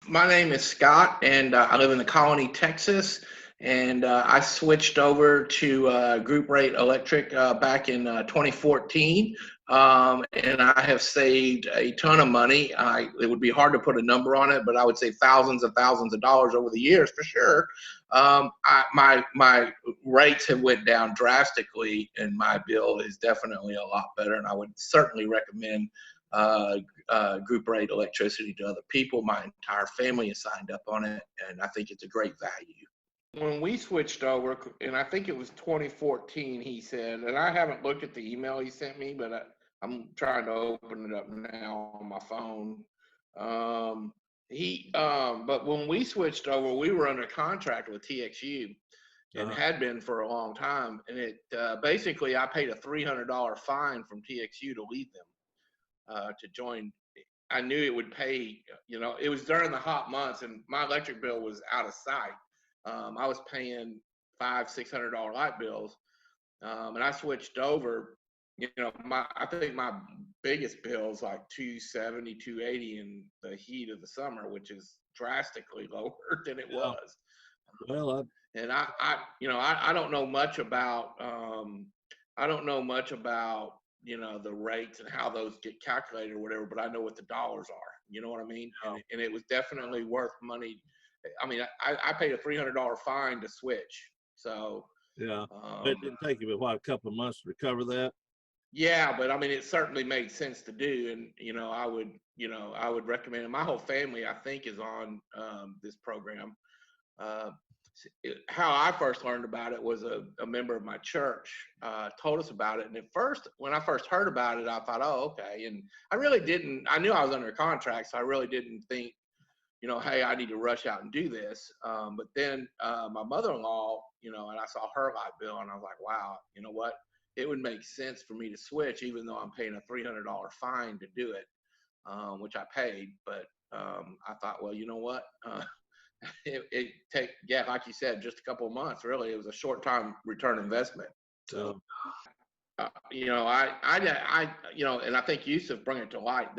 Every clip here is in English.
My name is Scott, and I live in the Colony, Texas. And I switched over to Group Rate Electric back in 2014, and I have saved a ton of money. It would be hard to put a number on it, but I would say thousands of dollars over the years for sure. My rates have went down drastically, and my bill is definitely a lot better. And I would certainly recommend uh, group rate electricity to other people. My entire family is signed up on it, and I think it's a great value. When we switched over, and I think it was 2014, he said, and I haven't looked at the email he sent me, but I'm trying to open it up now on my phone. But when we switched over, we were under contract with TXU and Uh-huh. had been for a long time. And it basically, I paid a $300 fine from TXU to leave them to join. I knew it would pay. It was during the hot months, and my electric bill was out of sight. I was paying $500-600 light bills, and I switched over. I think my biggest bill is like 270, 280 in the heat of the summer, which is drastically lower than it Yeah. was. Well, And I don't know much about I don't know much about the rates and how those get calculated or whatever, but I know what the dollars are. You know what I mean? yeah, And it was definitely worth money. I mean, I paid a $300 fine to switch. So yeah. But it um, didn't take you but what, a couple of months to recover that? yeah, but I mean, it certainly made sense to do, and I would recommend it. My whole family, I think, is on this program. Uh, how I first learned about it was a member of my church told us about it. And at first, when I first heard about it, I thought, oh, okay. And I really didn't, I knew I was under a contract, so I really didn't think, hey, I need to rush out and do this. But then my mother-in-law, and I saw her light bill and I was like, wow, you know what? It would make sense for me to switch, even though I'm paying a $300 fine to do it, which I paid. But I thought, well, you know what? Yeah, like you said, just a couple of months. Really, it was a short time return investment. Yeah. So, and I think Yusuf brought it to light.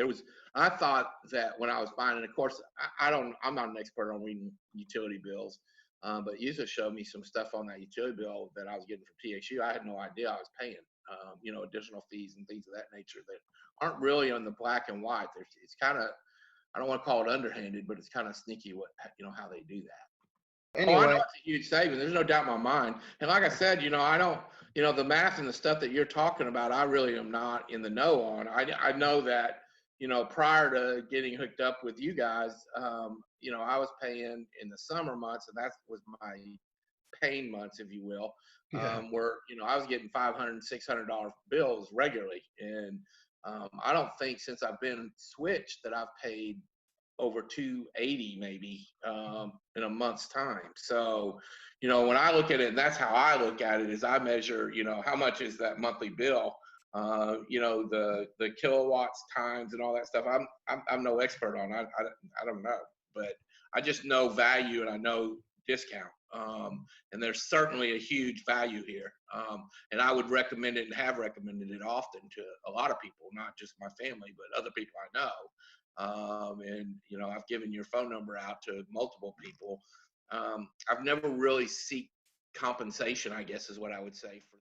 I thought that when I was buying, and of course, I'm not an expert on reading utility bills, but Yusuf showed me some stuff on that utility bill that I was getting from TXU. I had no idea I was paying, additional fees and things of that nature that aren't really on the black and white. It's kind of, I don't want to call it underhanded, but it's kind of sneaky how they do that. Oh, I know it's a huge savings. There's no doubt in my mind. And like I said, I don't, the math and the stuff that you're talking about, I really am not in the know on. I know that, prior to getting hooked up with you guys, I was paying in the summer months, and that was my pain months, if you will, Yeah. where, I was getting $500-600 bills regularly. And I don't think since I've been switched that I've paid over 280 maybe in a month's time. So, when I look at it, and that's how I look at it, is I measure, how much is that monthly bill, the kilowatts times and all that stuff. I'm no expert on. I don't know, but I just know value and I know discount. And there's certainly a huge value here. And I would recommend it and have recommended it often to a lot of people, not just my family, but other people I know. And I've given your phone number out to multiple people. I've never really seek compensation, I guess is what I would say, for